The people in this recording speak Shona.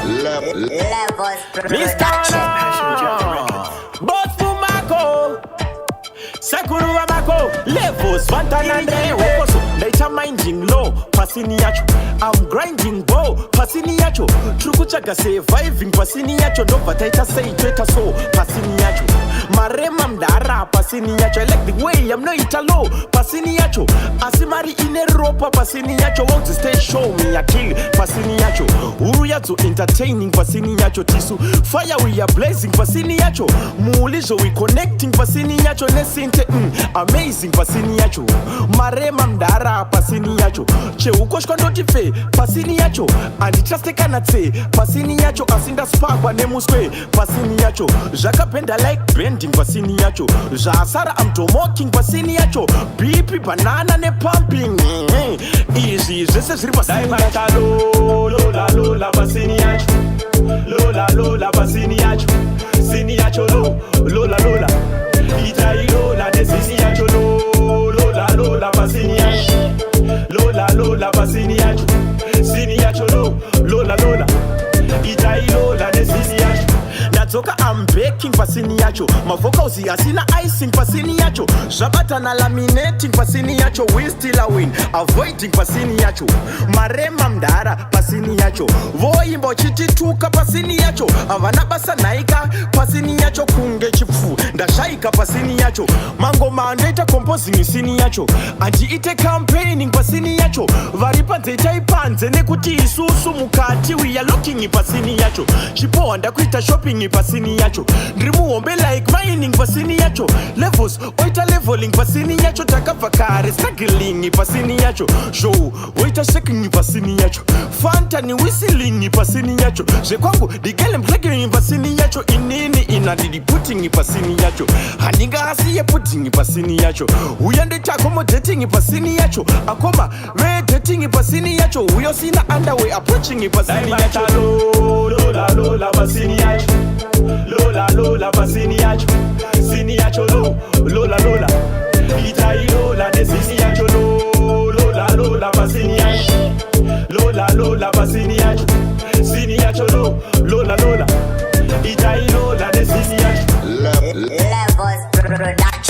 Levels Mr. Boss Fumako Sekuru Wamako Levels Vantanande Wokoso Later minding low Pasini yacho I'm grinding bow Pasini yacho Trukuchaga surviving Pasini yacho Nova taita say Twitter so Pasini yacho Marema mdara Pasini yacho I like the way I'm no italo Pasini yacho Asimari in Europa Pasini yacho Want to stay show me a kill Pasini yacho Uru yazo entertaining Pasini yacho Tisu Fire we are blazing Pasini yacho Muulizo we connecting Pasini yacho Nesinte amazing Pasini yacho Marema mdara Pasini yacho Che ukoshko notife Pasini yacho Anditraste kanatse Pasini yacho Asinda spark nemuswe Pasini yacho Jakapenda like bending Pasini yacho Jasara I'm tomoking Pasini yacho BP banana ne pumping Easy Jese siri Pasini yacho Lola lola Pasini yacho Lola lola Pasini yacho Sini yacho lola lola Itai lola de sini yacho Lola lola Pasini yacho Lola lola Pasini yacho Sini yacho lola lola Itai lola de sini yacho Natoka I'm baking Pasini yacho Mavoka asina icing Pasini yacho Jabata na laminating Pasini yacho We still a win Avoiding Pasini yacho Marema mdara Pasini yacho Voimbo chitituka Pasini yacho Avana basa naika Pasini yacho kunge chifu Ndashaika Pasini yacho Mango mandeta composing Sini yacho Anji ite campaigning Pasini yacho Varipa zeta ipanze Nekuti isusu mukati We are looking Pasini yacho Chipo wanda kuita shopping Pasini yacho Ndrimu ombe like mining Pasini yacho Levels oita leveling Pasini yacho Takavakare struggling Pasini yacho Show oita shaking Pasini yacho Fanta ni whistling Pasini yacho Jekwangu digele mplagging Pasini yacho Inini inadidi putting Pasini yacho Haninga hasi ye putting Pasini yacho Uyande takomo dating Pasini yacho Akoma we dating Pasini yacho Uyo sina underway approaching Pasini yacho Lola lola Pasini yacho Lola lola Pasini yacho Sini yacho lola lola Itai lola de sini yacho Lola lola Pasini yacho Lola lola Pasini yacho Sini yacho lola lola Itai lola de sini yacho Levels Production